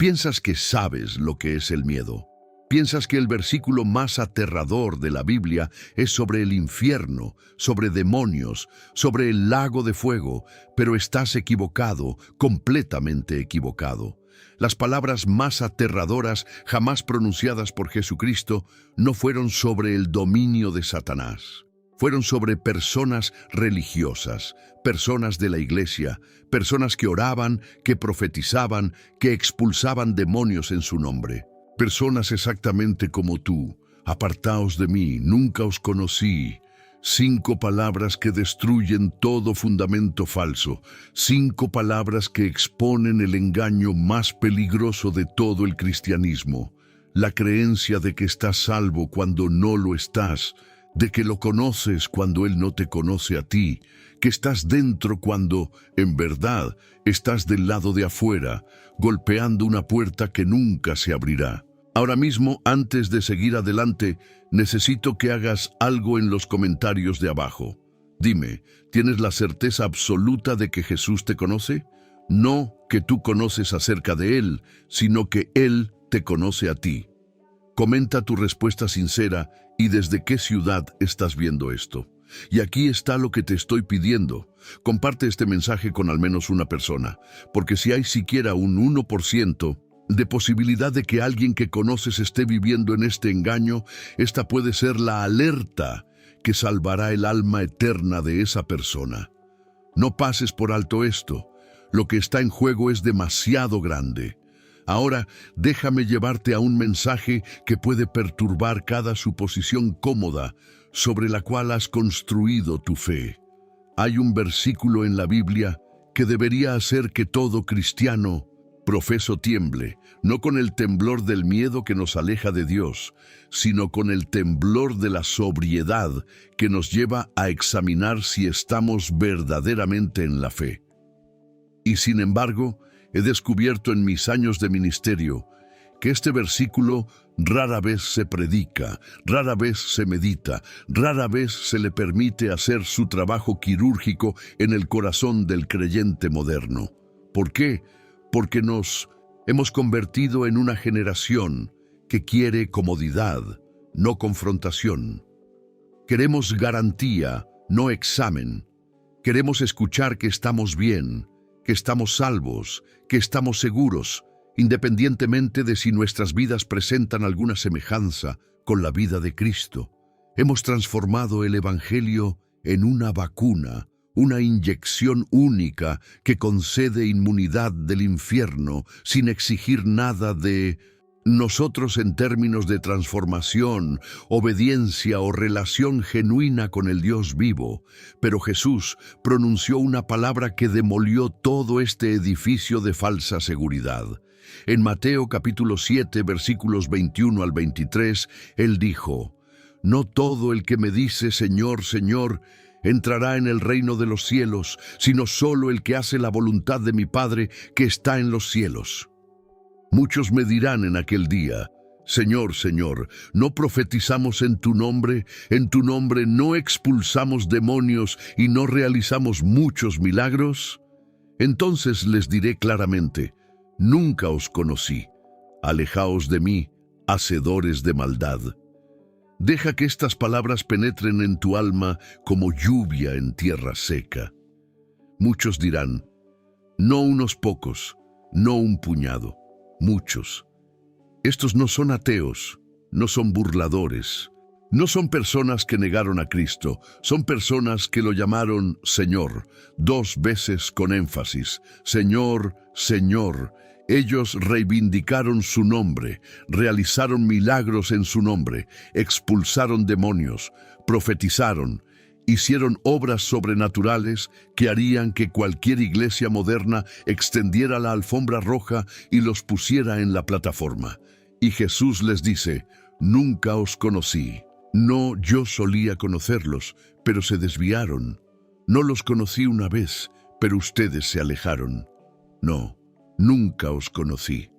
Piensas que sabes lo que es el miedo. Piensas que el versículo más aterrador de la Biblia es sobre el infierno, sobre demonios, sobre el lago de fuego, pero estás equivocado, completamente equivocado. Las palabras más aterradoras jamás pronunciadas por Jesucristo no fueron sobre el dominio de Satanás. Fueron sobre personas religiosas, personas de la iglesia, personas que oraban, que profetizaban, que expulsaban demonios en su nombre. Personas exactamente como tú. Apartaos de mí, nunca os conocí. 5 palabras que destruyen todo fundamento falso. 5 palabras que exponen el engaño más peligroso de todo el cristianismo. La creencia de que estás salvo cuando no lo estás, de que lo conoces cuando Él no te conoce a ti, que estás dentro cuando, en verdad, estás del lado de afuera, golpeando una puerta que nunca se abrirá. Ahora mismo, antes de seguir adelante, necesito que hagas algo en los comentarios de abajo. Dime, ¿tienes la certeza absoluta de que Jesús te conoce? No que tú conoces acerca de Él, sino que Él te conoce a ti. Comenta tu respuesta sincera y desde qué ciudad estás viendo esto. Y aquí está lo que te estoy pidiendo. Comparte este mensaje con al menos una persona, porque si hay siquiera un 1% de posibilidad de que alguien que conoces esté viviendo en este engaño, esta puede ser la alerta que salvará el alma eterna de esa persona. No pases por alto esto. Lo que está en juego es demasiado grande. Ahora, déjame llevarte a un mensaje que puede perturbar cada suposición cómoda sobre la cual has construido tu fe. Hay un versículo en la Biblia que debería hacer que todo cristiano profeso tiemble, no con el temblor del miedo que nos aleja de Dios, sino con el temblor de la sobriedad que nos lleva a examinar si estamos verdaderamente en la fe. Y sin embargo, he descubierto en mis años de ministerio que este versículo rara vez se predica, rara vez se medita, rara vez se le permite hacer su trabajo quirúrgico en el corazón del creyente moderno. ¿Por qué? Porque nos hemos convertido en una generación que quiere comodidad, no confrontación. Queremos garantía, no examen. Queremos escuchar que estamos bien, que estamos salvos, que estamos seguros, independientemente de si nuestras vidas presentan alguna semejanza con la vida de Cristo. Hemos transformado el Evangelio en una vacuna, una inyección única que concede inmunidad del infierno sin exigir nada de nosotros en términos de transformación, obediencia o relación genuina con el Dios vivo. Pero Jesús pronunció una palabra que demolió todo este edificio de falsa seguridad. En Mateo capítulo 7, versículos 21 al 23, Él dijo: «No todo el que me dice Señor, Señor, entrará en el reino de los cielos, sino solo el que hace la voluntad de mi Padre que está en los cielos». Muchos me dirán en aquel día: Señor, Señor, ¿no profetizamos en tu nombre no expulsamos demonios y no realizamos muchos milagros? Entonces les diré claramente: nunca os conocí. Alejaos de mí, hacedores de maldad. Deja que estas palabras penetren en tu alma como lluvia en tierra seca. Muchos dirán: no unos pocos, no un puñado. Muchos. Estos no son ateos, no son burladores, no son personas que negaron a Cristo, son personas que lo llamaron Señor, 2 veces con énfasis: Señor, Señor. Ellos reivindicaron su nombre, realizaron milagros en su nombre, expulsaron demonios, profetizaron, hicieron obras sobrenaturales que harían que cualquier iglesia moderna extendiera la alfombra roja y los pusiera en la plataforma. Y Jesús les dice: nunca os conocí. No, yo solía conocerlos, pero se desviaron. No los conocí una vez, pero ustedes se alejaron. No, nunca os conocí.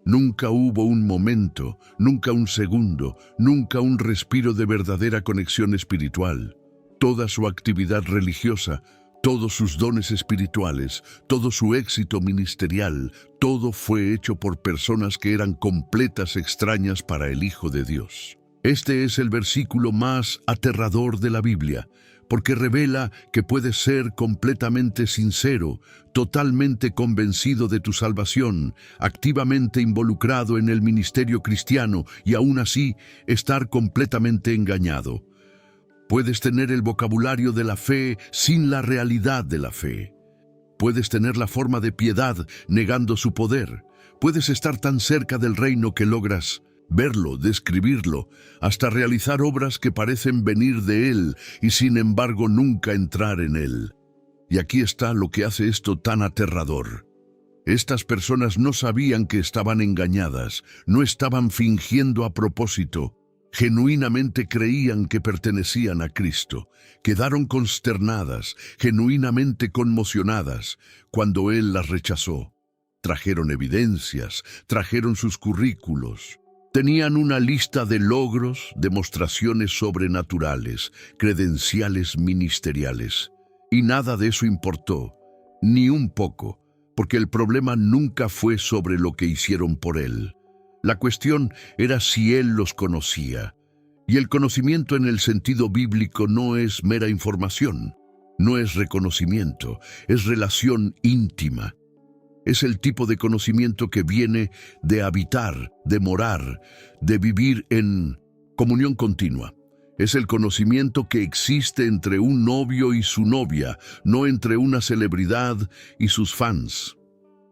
Nunca hubo un momento, nunca un segundo, nunca un respiro de verdadera conexión espiritual. Toda su actividad religiosa Todos sus dones espirituales, todo su éxito ministerial, todo fue hecho por personas que eran completas extrañas para el Hijo de Dios. Este es el versículo más aterrador de la Biblia, porque revela que puedes ser completamente sincero, totalmente convencido de tu salvación, activamente involucrado en el ministerio cristiano y aún así estar completamente engañado. Puedes tener el vocabulario de la fe sin la realidad de la fe. Puedes tener la forma de piedad negando su poder. Puedes estar tan cerca del reino que logras verlo, describirlo, hasta realizar obras que parecen venir de él y sin embargo nunca entrar en él. Y aquí está lo que hace esto tan aterrador. Estas personas no sabían que estaban engañadas, no estaban fingiendo a propósito. Genuinamente creían que pertenecían a Cristo. Quedaron consternadas, genuinamente conmocionadas, cuando Él las rechazó. Trajeron evidencias, trajeron sus currículos. Tenían una lista de logros, demostraciones sobrenaturales, credenciales ministeriales. Y nada de eso importó, ni un poco, porque el problema nunca fue sobre lo que hicieron por Él. La cuestión era si Él los conocía. Y el conocimiento en el sentido bíblico no es mera información, no es reconocimiento, es relación íntima. Es el tipo de conocimiento que viene de habitar, de morar, de vivir en comunión continua. Es el conocimiento que existe entre un novio y su novia, no entre una celebridad y sus fans.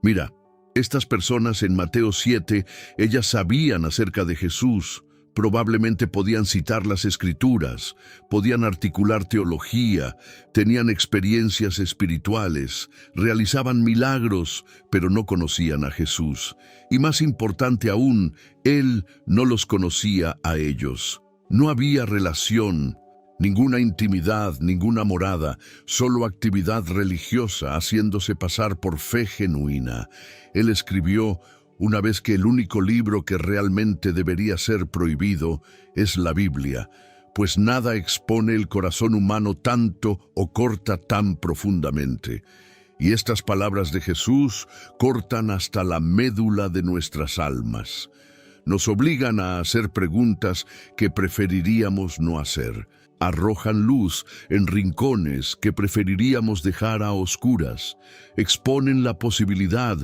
Mira, estas personas en Mateo 7, ellas sabían acerca de Jesús, probablemente podían citar las Escrituras, podían articular teología, tenían experiencias espirituales, realizaban milagros, pero no conocían a Jesús. Y más importante aún, Él no los conocía a ellos. No había relación, ninguna intimidad, ninguna morada, solo actividad religiosa haciéndose pasar por fe genuina. Él escribió, una vez que el único libro que realmente debería ser prohibido es la Biblia, pues nada expone el corazón humano tanto o corta tan profundamente. Y estas palabras de Jesús cortan hasta la médula de nuestras almas. Nos obligan a hacer preguntas que preferiríamos no hacer. Arrojan luz en rincones que preferiríamos dejar a oscuras. Exponen la posibilidad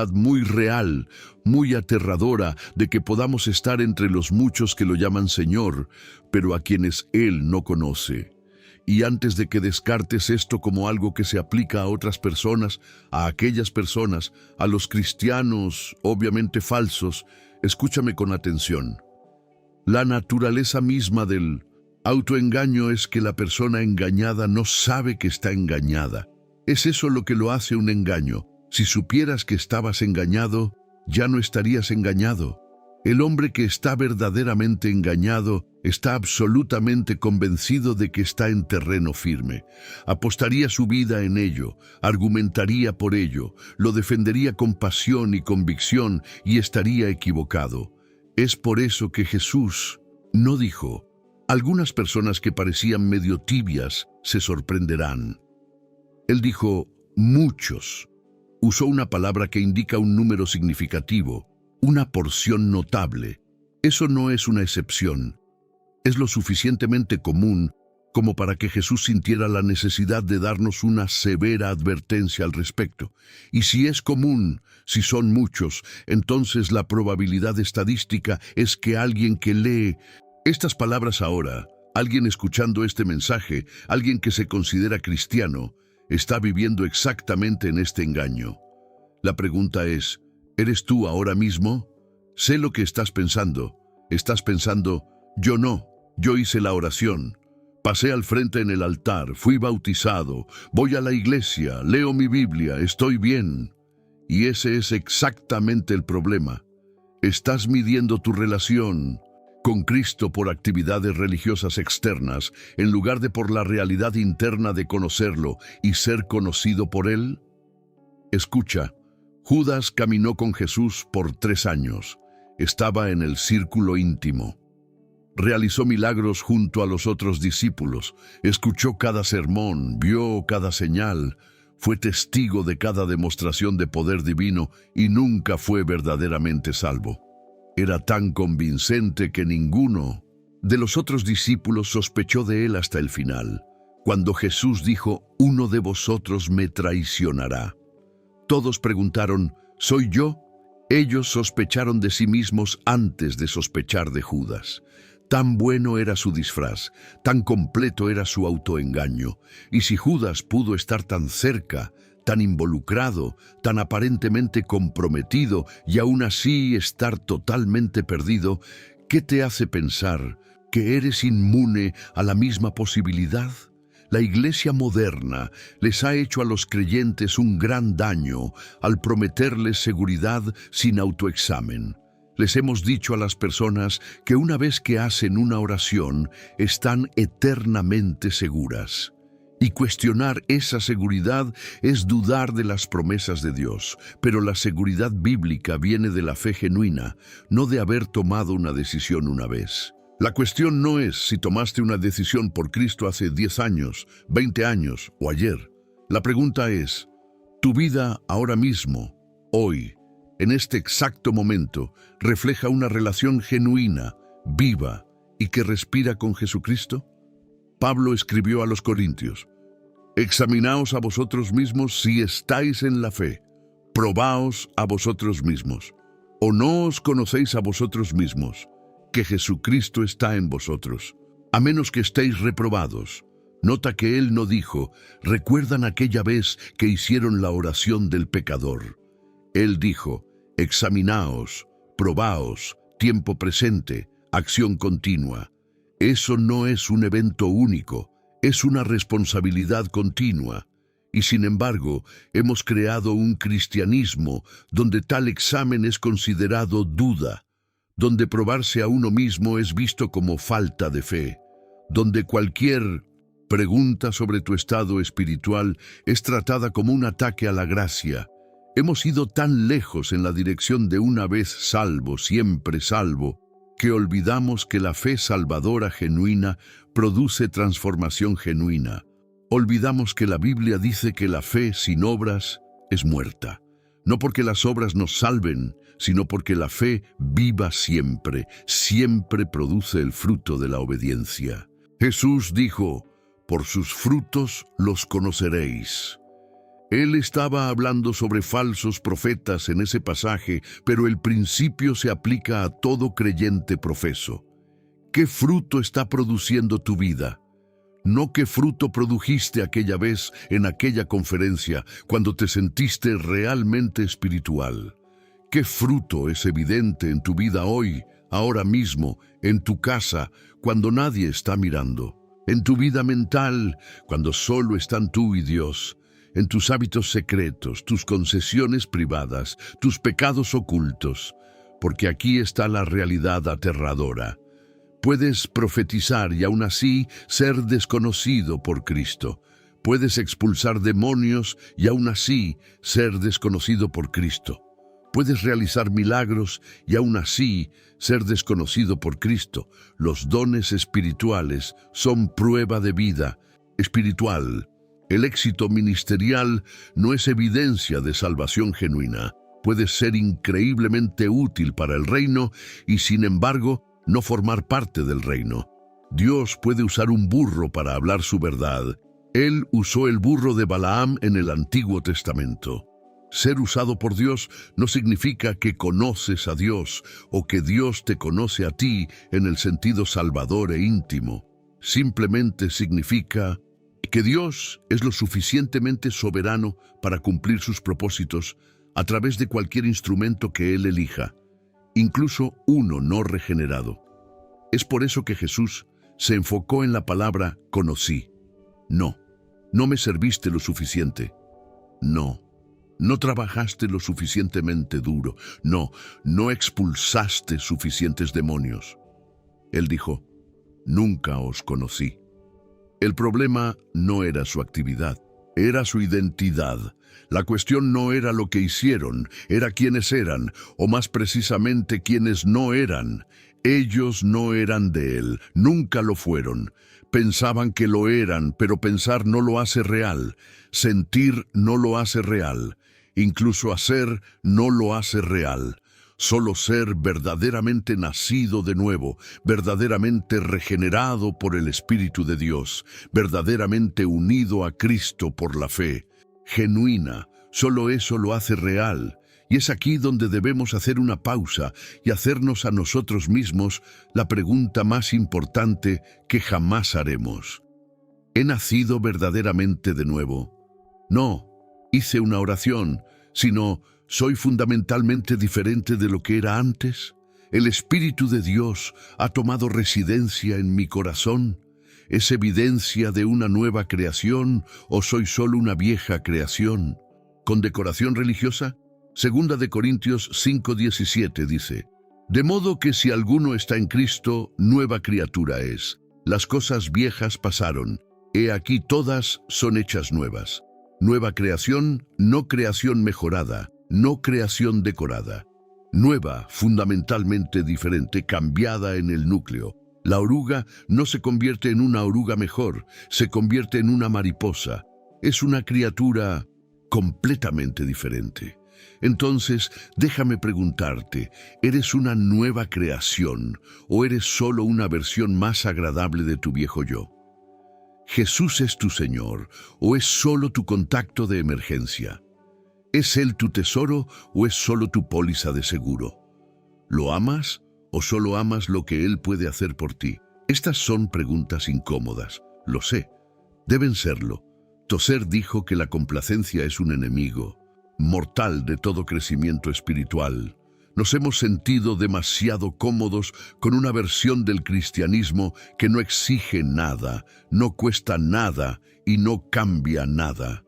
muy real, muy aterradora, de que podamos estar entre los muchos que lo llaman Señor, pero a quienes Él no conoce. Y antes de que descartes esto como algo que se aplica a otras personas, a aquellas personas, a los cristianos, obviamente falsos, escúchame con atención. La naturaleza misma del autoengaño es que la persona engañada no sabe que está engañada. Es eso lo que lo hace un engaño. Si supieras que estabas engañado, ya no estarías engañado. El hombre que está verdaderamente engañado está absolutamente convencido de que está en terreno firme. Apostaría su vida en ello, argumentaría por ello, lo defendería con pasión y convicción y estaría equivocado. Es por eso que Jesús no dijo: algunas personas que parecían medio tibias se sorprenderán. Él dijo, muchos. Usó una palabra que indica un número significativo, una porción notable. Eso no es una excepción. Es lo suficientemente común como para que Jesús sintiera la necesidad de darnos una severa advertencia al respecto. Y si es común, si son muchos, entonces la probabilidad estadística es que alguien que lee estas palabras ahora, alguien escuchando este mensaje, alguien que se considera cristiano, está viviendo exactamente en este engaño. La pregunta es, ¿eres tú ahora mismo? Sé lo que estás pensando. Estás pensando, yo no, yo hice la oración. Pasé al frente en el altar, fui bautizado, voy a la iglesia, leo mi Biblia, estoy bien. Y ese es exactamente el problema. Estás midiendo tu relación con Cristo por actividades religiosas externas, en lugar de por la realidad interna de conocerlo y ser conocido por Él. Escucha, Judas caminó con Jesús por 3 años. Estaba en el círculo íntimo. Realizó milagros junto a los otros discípulos, escuchó cada sermón, vio cada señal, fue testigo de cada demostración de poder divino y nunca fue verdaderamente salvo. Era tan convincente que ninguno de los otros discípulos sospechó de él hasta el final, cuando Jesús dijo: «Uno de vosotros me traicionará». Todos preguntaron: «¿Soy yo?». Ellos sospecharon de sí mismos antes de sospechar de Judas. Tan bueno era su disfraz, tan completo era su autoengaño, y si Judas pudo estar tan cerca, tan involucrado, tan aparentemente comprometido y aún así estar totalmente perdido, ¿qué te hace pensar que eres inmune a la misma posibilidad? La Iglesia moderna les ha hecho a los creyentes un gran daño al prometerles seguridad sin autoexamen. Les hemos dicho a las personas que una vez que hacen una oración, están eternamente seguras. Y cuestionar esa seguridad es dudar de las promesas de Dios, pero la seguridad bíblica viene de la fe genuina, no de haber tomado una decisión una vez. La cuestión no es si tomaste una decisión por Cristo hace 10 años, 20 años o ayer. La pregunta es, ¿tu vida ahora mismo, hoy, en este exacto momento, refleja una relación genuina, viva y que respira con Jesucristo? Pablo escribió a los Corintios: «Examinaos a vosotros mismos si estáis en la fe, probaos a vosotros mismos. ¿O no os conocéis a vosotros mismos, que Jesucristo está en vosotros? A menos que estéis reprobados». Nota que él no dijo: «¿Recuerdan aquella vez que hicieron la oración del pecador?». Él dijo: «Examinaos, probaos, tiempo presente, acción continua». Eso no es un evento único, es una responsabilidad continua. Y sin embargo, hemos creado un cristianismo donde tal examen es considerado duda, donde probarse a uno mismo es visto como falta de fe, donde cualquier pregunta sobre tu estado espiritual es tratada como un ataque a la gracia. Hemos ido tan lejos en la dirección de una vez salvo, siempre salvo, que olvidamos que la fe salvadora genuina produce transformación genuina. Olvidamos que la Biblia dice que la fe sin obras es muerta. No porque las obras nos salven, sino porque la fe viva siempre, siempre produce el fruto de la obediencia. Jesús dijo: «Por sus frutos los conoceréis». Él estaba hablando sobre falsos profetas en ese pasaje, pero el principio se aplica a todo creyente profeso. ¿Qué fruto está produciendo tu vida? No qué fruto produjiste aquella vez en aquella conferencia, cuando te sentiste realmente espiritual. ¿Qué fruto es evidente en tu vida hoy, ahora mismo, en tu casa, cuando nadie está mirando? En tu vida mental, cuando solo están tú y Dios. En tus hábitos secretos, tus concesiones privadas, tus pecados ocultos, porque aquí está la realidad aterradora. Puedes profetizar y aún así ser desconocido por Cristo. Puedes expulsar demonios y aún así ser desconocido por Cristo. Puedes realizar milagros y aún así ser desconocido por Cristo. Los dones espirituales son prueba de vida espiritual. El éxito ministerial no es evidencia de salvación genuina. Puede ser increíblemente útil para el reino y, sin embargo, no formar parte del reino. Dios puede usar un burro para hablar su verdad. Él usó el burro de Balaam en el Antiguo Testamento. Ser usado por Dios no significa que conoces a Dios o que Dios te conoce a ti en el sentido salvador e íntimo. Simplemente significa que Dios es lo suficientemente soberano para cumplir sus propósitos a través de cualquier instrumento que Él elija, incluso uno no regenerado. Es por eso que Jesús se enfocó en la palabra conocí. No me serviste lo suficiente. No trabajaste lo suficientemente duro. No expulsaste suficientes demonios. Él dijo: nunca os conocí. El problema no era su actividad, era su identidad. La cuestión no era lo que hicieron, era quiénes eran, o más precisamente quiénes no eran. Ellos no eran de Él, nunca lo fueron. Pensaban que lo eran, pero pensar no lo hace real. Sentir no lo hace real. Incluso hacer no lo hace real. Solo ser verdaderamente nacido de nuevo, verdaderamente regenerado por el Espíritu de Dios, verdaderamente unido a Cristo por la fe, genuina, solo eso lo hace real. Y es aquí donde debemos hacer una pausa y hacernos a nosotros mismos la pregunta más importante que jamás haremos. ¿He nacido verdaderamente de nuevo? No, hice una oración, sino ¿soy fundamentalmente diferente de lo que era antes? ¿El Espíritu de Dios ha tomado residencia en mi corazón? ¿Es evidencia de una nueva creación o soy solo una vieja creación? ¿Con decoración religiosa? Segunda de Corintios 5:17 dice, de modo que si alguno está en Cristo, nueva criatura es. Las cosas viejas pasaron, he aquí todas son hechas nuevas. Nueva creación, no creación mejorada, no creación decorada. Nueva, fundamentalmente diferente, cambiada en el núcleo. La oruga no se convierte en una oruga mejor, se convierte en una mariposa. Es una criatura completamente diferente. Entonces, déjame preguntarte, ¿eres una nueva creación o eres solo una versión más agradable de tu viejo yo? ¿Jesús es tu Señor o es solo tu contacto de emergencia? ¿Es Él tu tesoro o es solo tu póliza de seguro? ¿Lo amas o solo amas lo que Él puede hacer por ti? Estas son preguntas incómodas, lo sé, deben serlo. Tozer dijo que la complacencia es un enemigo mortal de todo crecimiento espiritual. Nos hemos sentido demasiado cómodos con una versión del cristianismo que no exige nada, no cuesta nada y no cambia nada.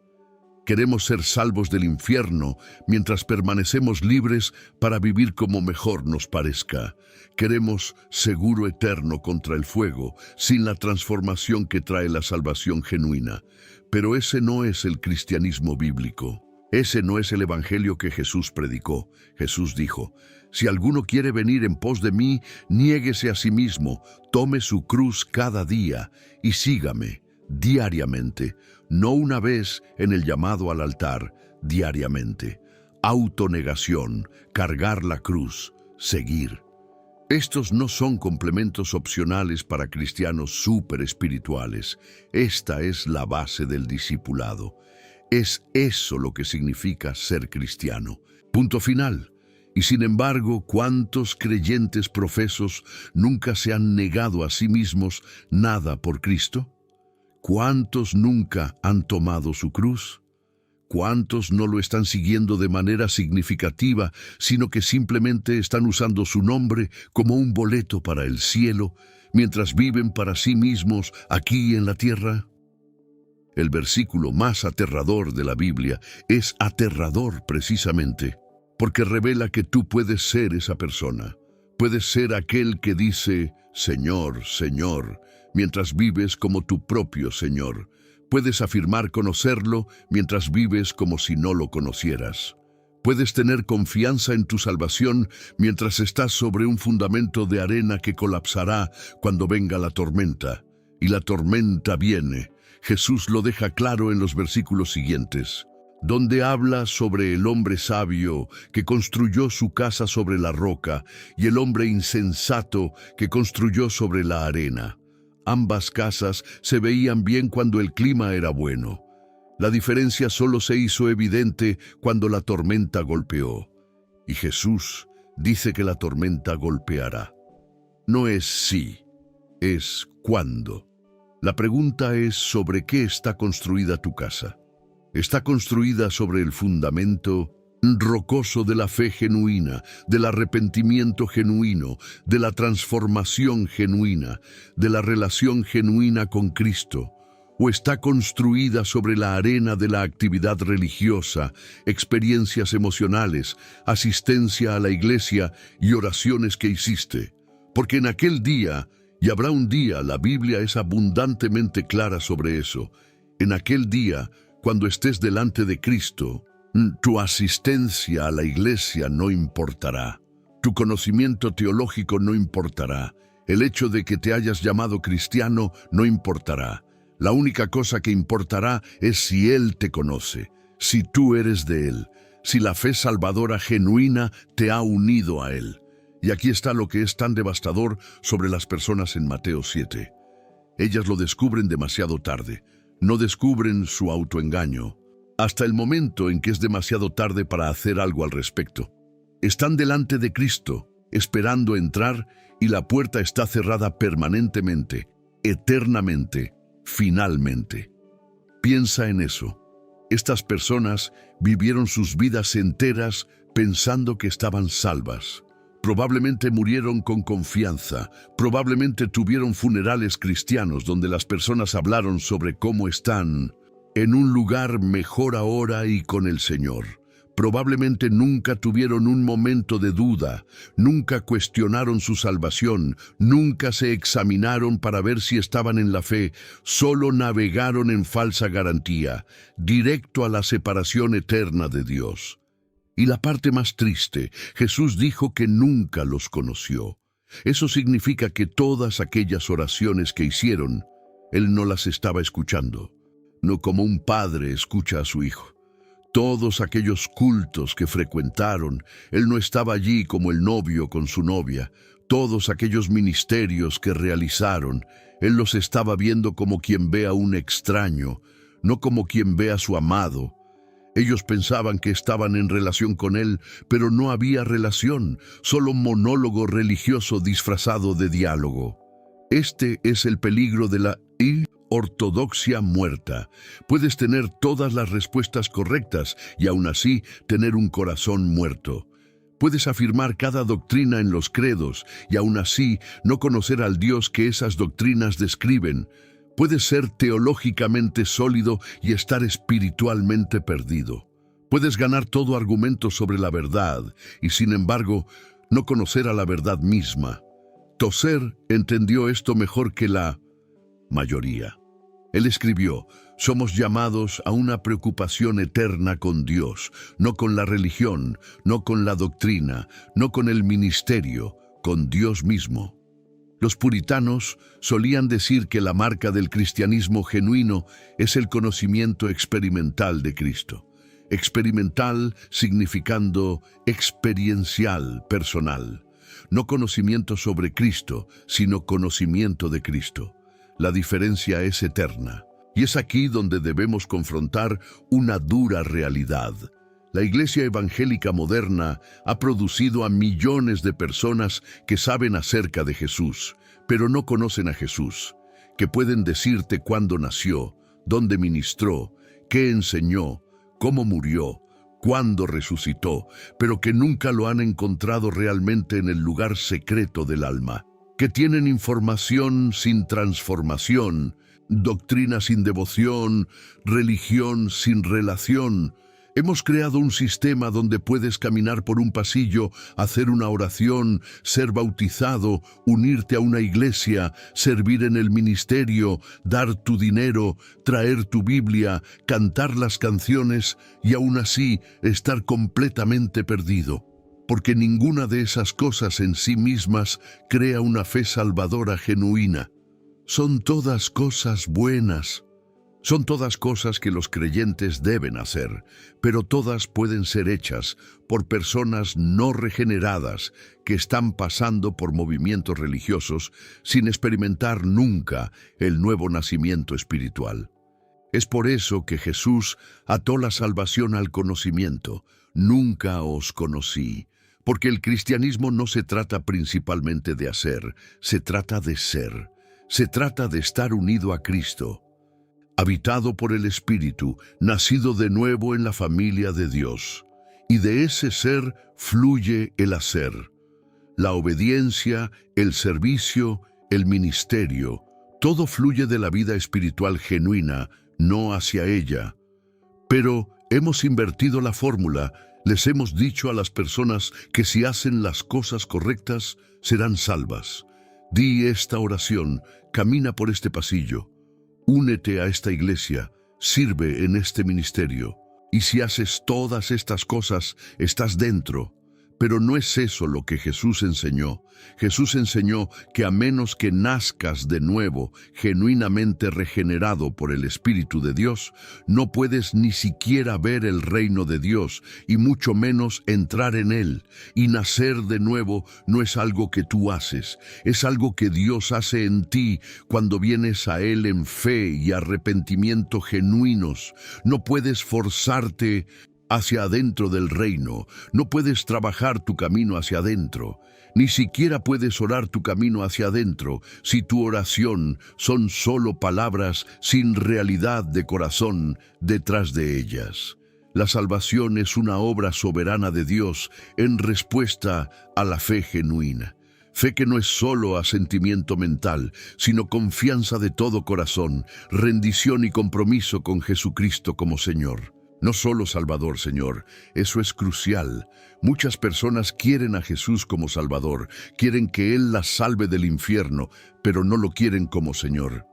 Queremos ser salvos del infierno mientras permanecemos libres para vivir como mejor nos parezca. Queremos seguro eterno contra el fuego, sin la transformación que trae la salvación genuina. Pero ese no es el cristianismo bíblico. Ese no es el evangelio que Jesús predicó. Jesús dijo, si alguno quiere venir en pos de mí, niéguese a sí mismo, tome su cruz cada día y sígame diariamente, no una vez en el llamado al altar, diariamente. Autonegación, cargar la cruz, seguir. Estos no son complementos opcionales para cristianos súper espirituales. Esta es la base del discipulado. Es eso lo que significa ser cristiano. Punto final. Y sin embargo, ¿cuántos creyentes profesos nunca se han negado a sí mismos nada por Cristo? ¿Cuántos nunca han tomado su cruz? ¿Cuántos no lo están siguiendo de manera significativa, sino que simplemente están usando su nombre como un boleto para el cielo, mientras viven para sí mismos aquí en la tierra? El versículo más aterrador de la Biblia es aterrador precisamente porque revela que tú puedes ser esa persona. Puedes ser aquel que dice, Señor, Señor, mientras vives como tu propio Señor. Puedes afirmar conocerlo mientras vives como si no lo conocieras. Puedes tener confianza en tu salvación mientras estás sobre un fundamento de arena que colapsará cuando venga la tormenta. Y la tormenta viene. Jesús lo deja claro en los versículos siguientes, donde habla sobre el hombre sabio que construyó su casa sobre la roca y el hombre insensato que construyó sobre la arena. Ambas casas se veían bien cuando el clima era bueno. La diferencia solo se hizo evidente cuando la tormenta golpeó. Y Jesús dice que la tormenta golpeará. No es si, es cuándo. La pregunta es sobre qué está construida tu casa. ¿Está construida sobre el fundamento rocoso de la fe genuina, del arrepentimiento genuino, de la transformación genuina, de la relación genuina con Cristo? ¿O está construida sobre la arena de la actividad religiosa, experiencias emocionales, asistencia a la iglesia y oraciones que hiciste? Porque en aquel día, y habrá un día, la Biblia es abundantemente clara sobre eso, en aquel día, cuando estés delante de Cristo, tu asistencia a la iglesia no importará. Tu conocimiento teológico no importará. El hecho de que te hayas llamado cristiano no importará. La única cosa que importará es si Él te conoce, si tú eres de Él, si la fe salvadora genuina te ha unido a Él. Y aquí está lo que es tan devastador sobre las personas en Mateo 7. Ellas lo descubren demasiado tarde, no descubren su autoengaño, hasta el momento en que es demasiado tarde para hacer algo al respecto. Están delante de Cristo, esperando entrar, y la puerta está cerrada permanentemente, eternamente, finalmente. Piensa en eso. Estas personas vivieron sus vidas enteras pensando que estaban salvas. Probablemente murieron con confianza, probablemente tuvieron funerales cristianos donde las personas hablaron sobre cómo están en un lugar mejor ahora y con el Señor. Probablemente nunca tuvieron un momento de duda, nunca cuestionaron su salvación, nunca se examinaron para ver si estaban en la fe, solo navegaron en falsa garantía, directo a la separación eterna de Dios. Y la parte más triste, Jesús dijo que nunca los conoció. Eso significa que todas aquellas oraciones que hicieron, Él no las estaba escuchando, no como un padre escucha a su hijo. Todos aquellos cultos que frecuentaron, Él no estaba allí como el novio con su novia. Todos aquellos ministerios que realizaron, Él los estaba viendo como quien ve a un extraño, no como quien ve a su amado. Ellos pensaban que estaban en relación con Él, pero no había relación, solo monólogo religioso disfrazado de diálogo. Este es el peligro de la ortodoxia muerta. Puedes tener todas las respuestas correctas y aún así tener un corazón muerto. Puedes afirmar cada doctrina en los credos y aún así no conocer al Dios que esas doctrinas describen. Puedes ser teológicamente sólido y estar espiritualmente perdido. Puedes ganar todo argumento sobre la verdad y sin embargo no conocer a la verdad misma. Tozer entendió esto mejor que la mayoría. Él escribió: somos llamados a una preocupación eterna con Dios, no con la religión, no con la doctrina, no con el ministerio, con Dios mismo. Los puritanos solían decir que la marca del cristianismo genuino es el conocimiento experimental de Cristo. Experimental significando experiencial, personal. No conocimiento sobre Cristo, sino conocimiento de Cristo. La diferencia es eterna. Y es aquí donde debemos confrontar una dura realidad. La Iglesia evangélica moderna ha producido a millones de personas que saben acerca de Jesús, pero no conocen a Jesús, que pueden decirte cuándo nació, dónde ministró, qué enseñó, cómo murió, cuándo resucitó, pero que nunca lo han encontrado realmente en el lugar secreto del alma, que tienen información sin transformación, doctrina sin devoción, religión sin relación. Hemos creado un sistema donde puedes caminar por un pasillo, hacer una oración, ser bautizado, unirte a una iglesia, servir en el ministerio, dar tu dinero, traer tu Biblia, cantar las canciones y aún así estar completamente perdido. Porque ninguna de esas cosas en sí mismas crea una fe salvadora genuina. Son todas cosas buenas. Son todas cosas que los creyentes deben hacer, pero todas pueden ser hechas por personas no regeneradas que están pasando por movimientos religiosos sin experimentar nunca el nuevo nacimiento espiritual. Es por eso que Jesús ató la salvación al conocimiento. Nunca os conocí, porque el cristianismo no se trata principalmente de hacer, se trata de ser. Se trata de estar unido a Cristo, habitado por el Espíritu, nacido de nuevo en la familia de Dios. Y de ese ser fluye el hacer, la obediencia, el servicio, el ministerio. Todo fluye de la vida espiritual genuina, no hacia ella. Pero hemos invertido la fórmula. Les hemos dicho a las personas que si hacen las cosas correctas, serán salvas. Di esta oración, camina por este pasillo, únete a esta iglesia, sirve en este ministerio. Y si haces todas estas cosas, estás dentro. Pero no es eso lo que Jesús enseñó. Jesús enseñó que a menos que nazcas de nuevo, genuinamente regenerado por el Espíritu de Dios, no puedes ni siquiera ver el reino de Dios y mucho menos entrar en él. Y nacer de nuevo no es algo que tú haces, es algo que Dios hace en ti cuando vienes a Él en fe y arrepentimiento genuinos. No puedes forzarte hacia adentro del reino, no puedes trabajar tu camino hacia adentro, ni siquiera puedes orar tu camino hacia adentro si tu oración son solo palabras sin realidad de corazón detrás de ellas. La salvación es una obra soberana de Dios en respuesta a la fe genuina. Fe que no es solo asentimiento mental, sino confianza de todo corazón, rendición y compromiso con Jesucristo como Señor. No solo Salvador, Señor, eso es crucial. Muchas personas quieren a Jesús como Salvador, quieren que Él las salve del infierno, pero no lo quieren como Señor.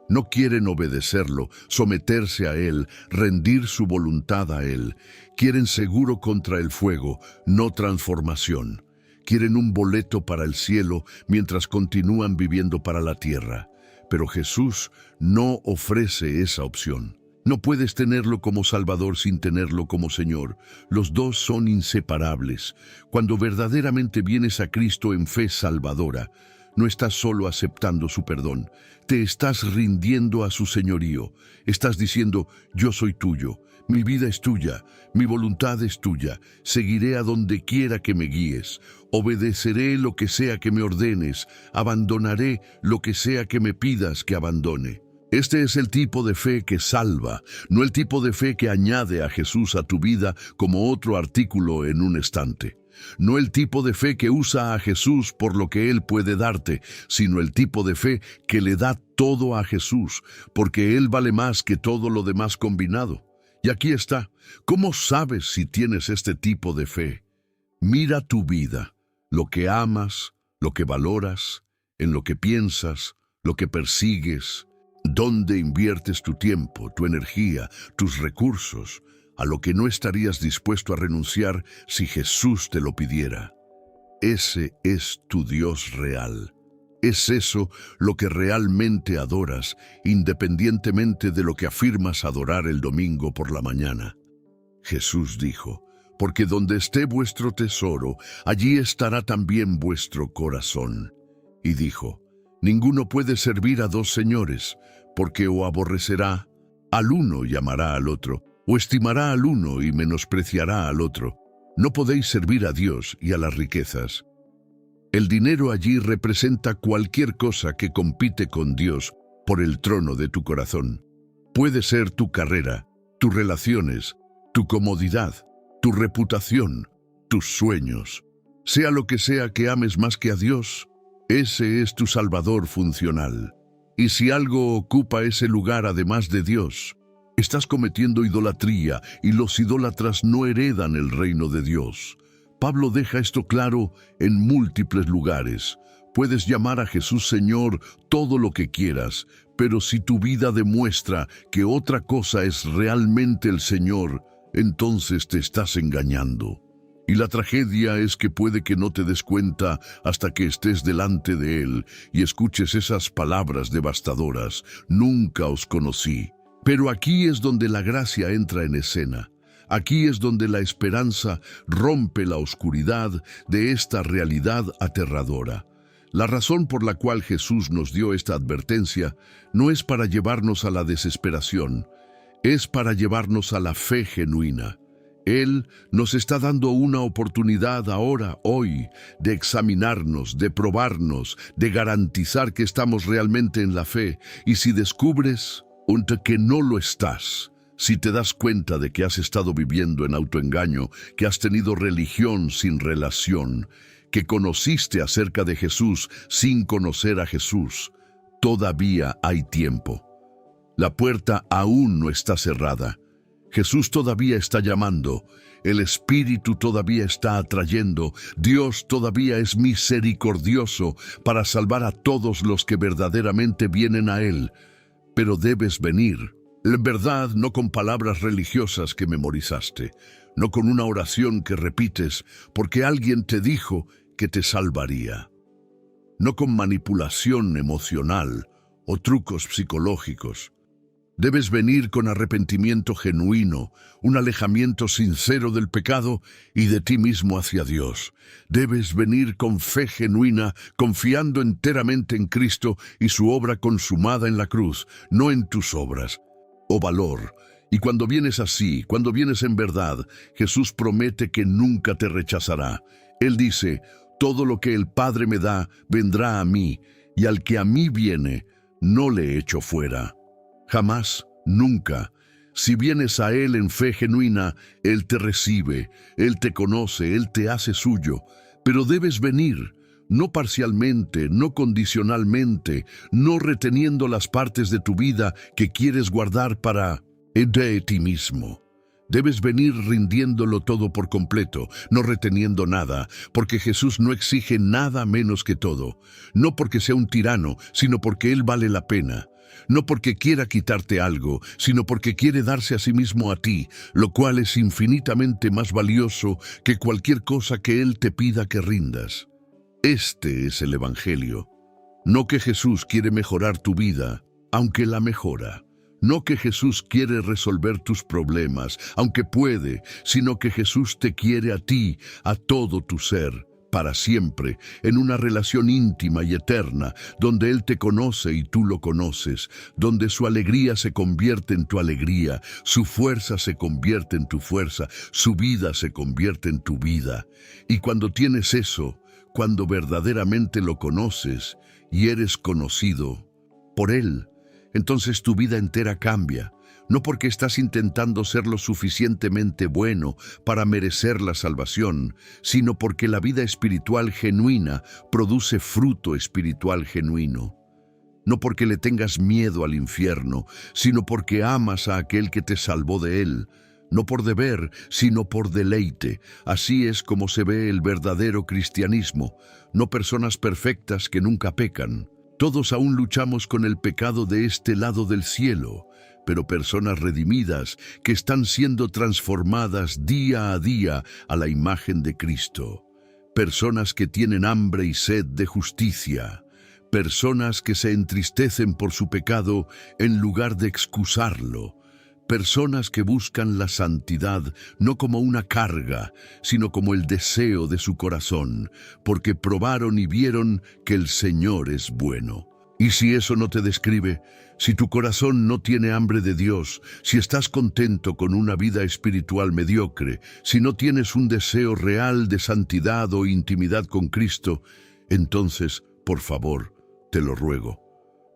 No quieren obedecerlo, someterse a Él, rendir su voluntad a Él. Quieren seguro contra el fuego, no transformación. Quieren un boleto para el cielo mientras continúan viviendo para la tierra. Pero Jesús no ofrece esa opción. No puedes tenerlo como Salvador sin tenerlo como Señor. Los dos son inseparables. Cuando verdaderamente vienes a Cristo en fe salvadora, no estás solo aceptando su perdón, te estás rindiendo a su señorío. Estás diciendo, yo soy tuyo, mi vida es tuya, mi voluntad es tuya, seguiré a donde quiera que me guíes, obedeceré lo que sea que me ordenes, abandonaré lo que sea que me pidas que abandone. Este es el tipo de fe que salva, no el tipo de fe que añade a Jesús a tu vida como otro artículo en un estante. No el tipo de fe que usa a Jesús por lo que Él puede darte, sino el tipo de fe que le da todo a Jesús, porque Él vale más que todo lo demás combinado. Y aquí está. ¿Cómo sabes si tienes este tipo de fe? Mira tu vida, lo que amas, lo que valoras, en lo que piensas, lo que persigues, dónde inviertes tu tiempo, tu energía, tus recursos, a lo que no estarías dispuesto a renunciar si Jesús te lo pidiera. Ese es tu Dios real. Es eso lo que realmente adoras, independientemente de lo que afirmas adorar el domingo por la mañana. Jesús dijo, porque donde esté vuestro tesoro, allí estará también vuestro corazón. Y dijo, ninguno puede servir a dos señores, porque o aborrecerá al uno y amará al otro, o estimará al uno y menospreciará al otro. No podéis servir a Dios y a las riquezas. El dinero allí representa cualquier cosa que compite con Dios por el trono de tu corazón. Puede ser tu carrera, tus relaciones, tu comodidad, tu reputación, tus sueños. Sea lo que sea que ames más que a Dios, ese es tu Salvador funcional. Y si algo ocupa ese lugar además de Dios, estás cometiendo idolatría y los idólatras no heredan el reino de Dios. Pablo deja esto claro en múltiples lugares. Puedes llamar a Jesús Señor todo lo que quieras, pero si tu vida demuestra que otra cosa es realmente el Señor, entonces te estás engañando. Y la tragedia es que puede que no te des cuenta hasta que estés delante de Él y escuches esas palabras devastadoras, nunca os conocí. Pero aquí es donde la gracia entra en escena. Aquí es donde la esperanza rompe la oscuridad de esta realidad aterradora. La razón por la cual Jesús nos dio esta advertencia no es para llevarnos a la desesperación, es para llevarnos a la fe genuina. Él nos está dando una oportunidad ahora, hoy, de examinarnos, de probarnos, de garantizar que estamos realmente en la fe. Y si descubres que no lo estás, si te das cuenta de que has estado viviendo en autoengaño, que has tenido religión sin relación, que conociste acerca de Jesús sin conocer a Jesús, todavía hay tiempo. La puerta aún no está cerrada. Jesús todavía está llamando, el Espíritu todavía está atrayendo, Dios todavía es misericordioso para salvar a todos los que verdaderamente vienen a Él. Pero debes venir, en verdad no con palabras religiosas que memorizaste, no con una oración que repites porque alguien te dijo que te salvaría, no con manipulación emocional o trucos psicológicos. Debes venir con arrepentimiento genuino, un alejamiento sincero del pecado y de ti mismo hacia Dios. Debes venir con fe genuina, confiando enteramente en Cristo y su obra consumada en la cruz, no en tus obras o valor. Y cuando vienes así, cuando vienes en verdad, Jesús promete que nunca te rechazará. Él dice: todo lo que el Padre me da, vendrá a mí, y al que a mí viene, no le echo fuera. Jamás, nunca. Si vienes a Él en fe genuina, Él te recibe, Él te conoce, Él te hace suyo. Pero debes venir, no parcialmente, no condicionalmente, no reteniendo las partes de tu vida que quieres guardar para de ti mismo. Debes venir rindiéndolo todo por completo, no reteniendo nada, porque Jesús no exige nada menos que todo. No porque sea un tirano, sino porque Él vale la pena. No porque quiera quitarte algo, sino porque quiere darse a sí mismo a ti, lo cual es infinitamente más valioso que cualquier cosa que Él te pida que rindas. Este es el Evangelio. No que Jesús quiere mejorar tu vida, aunque la mejora. No que Jesús quiere resolver tus problemas, aunque puede, sino que Jesús te quiere a ti, a todo tu ser, para siempre, en una relación íntima y eterna, donde Él te conoce y tú lo conoces, donde su alegría se convierte en tu alegría, su fuerza se convierte en tu fuerza, su vida se convierte en tu vida. Y cuando tienes eso, cuando verdaderamente lo conoces y eres conocido por Él, entonces tu vida entera cambia, no porque estás intentando ser lo suficientemente bueno para merecer la salvación, sino porque la vida espiritual genuina produce fruto espiritual genuino. No porque le tengas miedo al infierno, sino porque amas a aquel que te salvó de él, no por deber, sino por deleite. Así es como se ve el verdadero cristianismo, no personas perfectas que nunca pecan. Todos aún luchamos con el pecado de este lado del cielo, pero personas redimidas que están siendo transformadas día a día a la imagen de Cristo. Personas que tienen hambre y sed de justicia. Personas que se entristecen por su pecado en lugar de excusarlo. Personas que buscan la santidad no como una carga, sino como el deseo de su corazón, porque probaron y vieron que el Señor es bueno. Y si eso no te describe, si tu corazón no tiene hambre de Dios, si estás contento con una vida espiritual mediocre, si no tienes un deseo real de santidad o intimidad con Cristo, entonces, por favor, te lo ruego,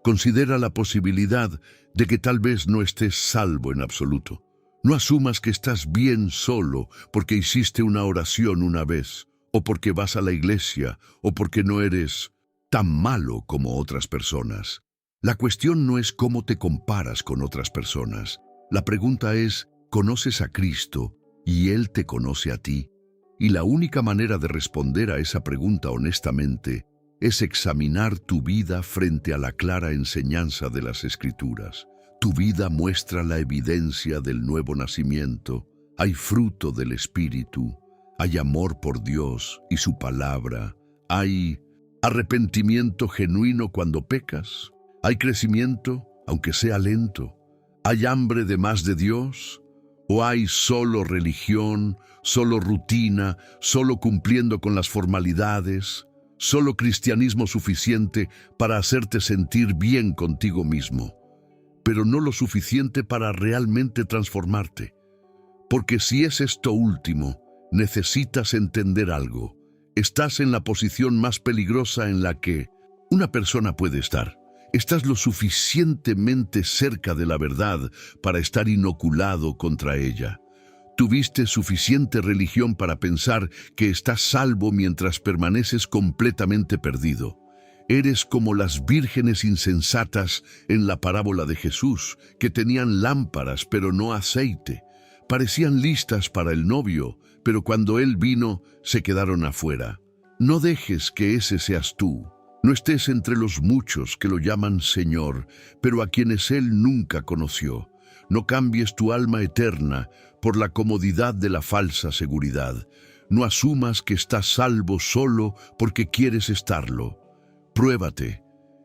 considera la posibilidad de que tal vez no estés salvo en absoluto. No asumas que estás bien solo porque hiciste una oración una vez, o porque vas a la iglesia, o porque no eres tan malo como otras personas. La cuestión no es cómo te comparas con otras personas. La pregunta es, ¿conoces a Cristo y Él te conoce a ti? Y la única manera de responder a esa pregunta honestamente es examinar tu vida frente a la clara enseñanza de las Escrituras. Tu vida muestra la evidencia del nuevo nacimiento. Hay fruto del Espíritu. Hay amor por Dios y su palabra. Hay arrepentimiento genuino cuando pecas. Hay crecimiento, aunque sea lento. ¿Hay hambre de más de Dios? ¿O hay solo religión, solo rutina, solo cumpliendo con las formalidades? Solo cristianismo suficiente para hacerte sentir bien contigo mismo, pero no lo suficiente para realmente transformarte. Porque si es esto último, necesitas entender algo. Estás en la posición más peligrosa en la que una persona puede estar. Estás lo suficientemente cerca de la verdad para estar inoculado contra ella. Tuviste suficiente religión para pensar que estás salvo mientras permaneces completamente perdido. Eres como las vírgenes insensatas en la parábola de Jesús, que tenían lámparas pero no aceite. Parecían listas para el novio, pero cuando él vino, se quedaron afuera. No dejes que ese seas tú. No estés entre los muchos que lo llaman Señor, pero a quienes él nunca conoció. No cambies tu alma eterna por la comodidad de la falsa seguridad. No asumas que estás salvo solo porque quieres estarlo. Pruébate,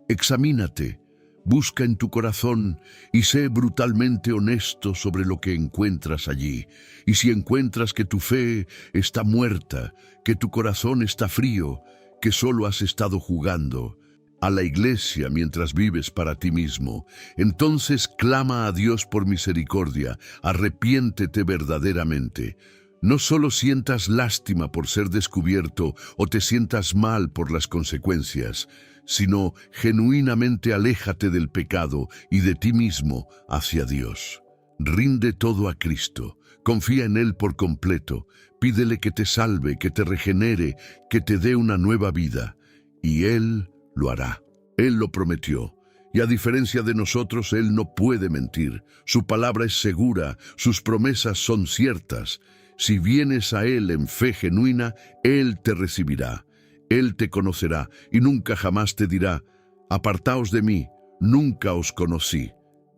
examínate, busca en tu corazón y sé brutalmente honesto sobre lo que encuentras allí. Y si encuentras que tu fe está muerta, que tu corazón está frío, que solo has estado jugando a la iglesia mientras vives para ti mismo, entonces clama a Dios por misericordia, arrepiéntete verdaderamente. No solo sientas lástima por ser descubierto o te sientas mal por las consecuencias, sino genuinamente aléjate del pecado y de ti mismo hacia Dios. Rinde todo a Cristo, confía en Él por completo, pídele que te salve, que te regenere, que te dé una nueva vida, y Él lo hará. Él lo prometió. Y a diferencia de nosotros, Él no puede mentir. Su palabra es segura, sus promesas son ciertas. Si vienes a Él en fe genuina, Él te recibirá. Él te conocerá y nunca jamás te dirá, apartaos de mí, nunca os conocí.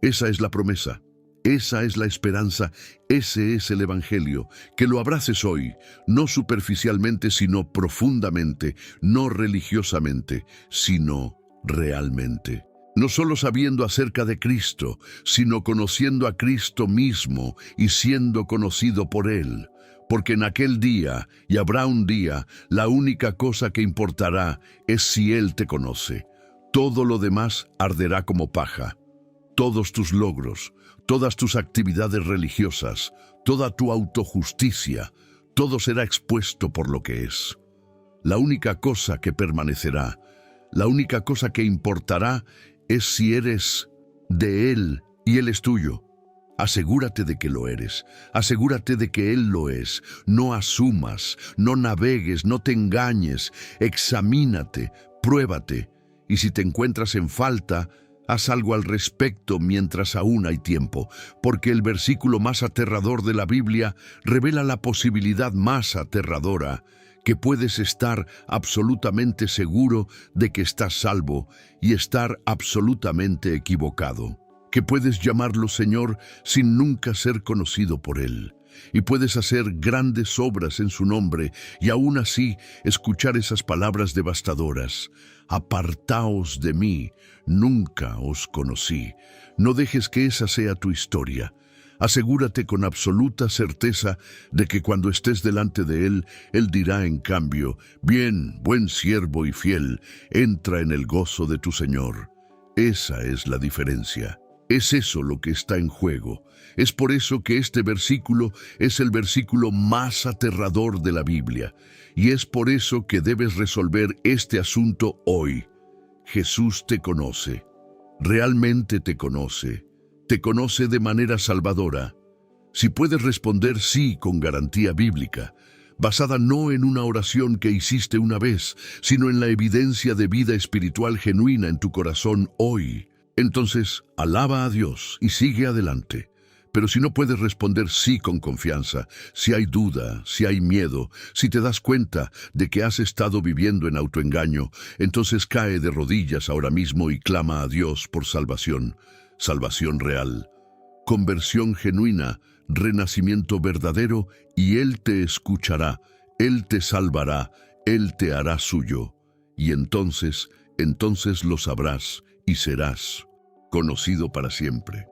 Esa es la promesa, esa es la esperanza, ese es el Evangelio. Que lo abraces hoy, no superficialmente, sino profundamente, no religiosamente, sino realmente. No solo sabiendo acerca de Cristo, sino conociendo a Cristo mismo y siendo conocido por Él. Porque en aquel día, y habrá un día, la única cosa que importará es si Él te conoce. Todo lo demás arderá como paja. Todos tus logros, todas tus actividades religiosas, toda tu autojusticia, todo será expuesto por lo que es. La única cosa que permanecerá, la única cosa que importará es si eres de Él y Él es tuyo. Asegúrate de que lo eres, asegúrate de que Él lo es. No asumas, no navegues, no te engañes, examínate, pruébate, y si te encuentras en falta, haz algo al respecto mientras aún hay tiempo, porque el versículo más aterrador de la Biblia revela la posibilidad más aterradora, que puedes estar absolutamente seguro de que estás salvo y estar absolutamente equivocado. Que puedes llamarlo Señor sin nunca ser conocido por Él, y puedes hacer grandes obras en su nombre y aún así escuchar esas palabras devastadoras. Apartaos de mí, nunca os conocí. No dejes que esa sea tu historia. Asegúrate con absoluta certeza de que cuando estés delante de Él, Él dirá en cambio, bien, buen siervo y fiel, entra en el gozo de tu Señor. Esa es la diferencia. Es eso lo que está en juego. Es por eso que este versículo es el versículo más aterrador de la Biblia. Y es por eso que debes resolver este asunto hoy. Jesús te conoce. Realmente te conoce. Te conoce de manera salvadora. Si puedes responder sí con garantía bíblica, basada no en una oración que hiciste una vez, sino en la evidencia de vida espiritual genuina en tu corazón hoy, entonces, alaba a Dios y sigue adelante. Pero si no puedes responder sí con confianza, si hay duda, si hay miedo, si te das cuenta de que has estado viviendo en autoengaño, entonces cae de rodillas ahora mismo y clama a Dios por salvación, salvación real, conversión genuina, renacimiento verdadero, y Él te escuchará, Él te salvará, Él te hará suyo. Y entonces lo sabrás y serás conocido para siempre.